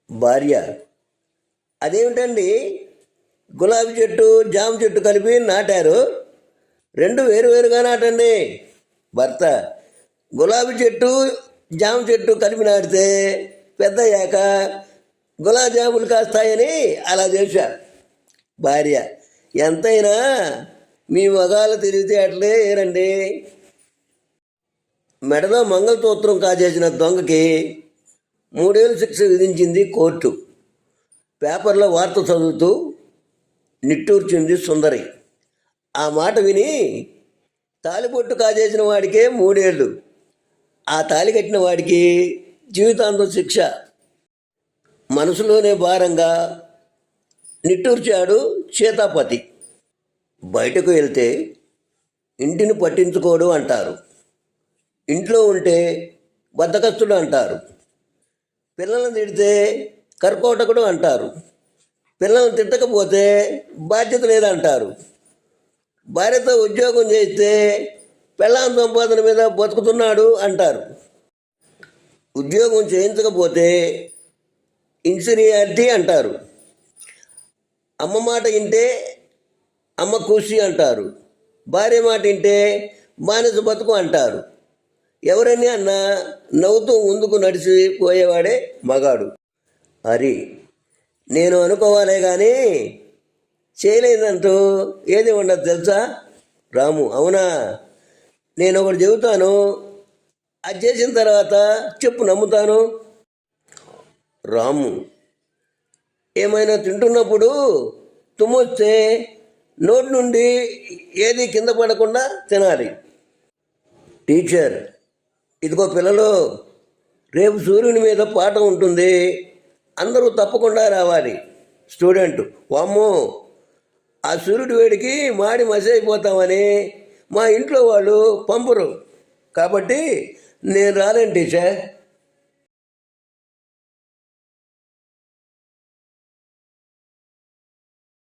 భార్య: అదేమిటండి, గులాబీ చెట్టు జామ చెట్టు కలిపి నాటారు, రెండు వేరువేరుగా నాటండి. భర్త: గులాబీ చెట్టు జామ చెట్టు కలిపి నాటితే పెద్దయ్యాక గులాబీ జాములు కాస్తాయని అలా చేశా. భార్య: ఎంతైనా మీ మగాళ్ళు తిరిగితే అట్లే ఏరండి. మెడలో మంగళసూత్రం కాజేసిన దొంగకి 3 ఏళ్ళు శిక్ష విధించింది కోర్టు. పేపర్లో వార్త చదువుతూ నిట్టూర్చింది సుందరి. ఆ మాట విని తాలిబొట్టు కాజేసిన వాడికే 3 ఏళ్ళు, ఆ తాలి కట్టిన వాడికి జీవితాంతం శిక్ష. మనసులోనే భారంగా నిట్టూర్చాడు సీతాపతి. బయటకు వెళ్తే ఇంటిని పట్టించుకోడు అంటారు, ఇంట్లో ఉంటే బద్ధకస్తుడు అంటారు, పిల్లల్ని తిడితే కర్కోటకుడు అంటారు, పిల్లల్ని తిట్టకపోతే బాధ్యత లేదంటారు, భార్యతో ఉద్యోగం చేస్తే పెళ్ళాం సంపాదన మీద బతుకుతున్నాడు అంటారు, ఉద్యోగం చేయించకపోతే ఇన్సీనియారిటీ అంటారు, అమ్మ మాట వింటే అమ్మ ఖుషి అంటారు, భార్య మాట వింటే బానిస బతుకు అంటారు. ఎవరని అన్నా నవ్వుతూ ముందుకు నడిచిపోయేవాడే మగాడు. హరి: నేను అనుకోవాలే కానీ చేయలేదంటూ ఏది ఉండదు తెలుసా. రాము: అవునా, నేను ఒకటి చెబుతాను, అది చేసిన తర్వాత చెప్పు, నమ్ముతాను. రాము: ఏమైనా తింటున్నప్పుడు తుమ్మొస్తే నోటి నుండి ఏది కింద పడకుండా తినాలి. టీచర్: ఇదిగో పిల్లలు, రేపు సూర్యుని మీద పాఠం ఉంటుంది, అందరూ తప్పకుండా రావాలి. స్టూడెంట్: వామ్మో, ఆ సూర్యుడి వేడికి మాడి మసి అయిపోతామని మా ఇంట్లో వాళ్ళు పంపరు, కాబట్టి నేను రాలేను టీచర్.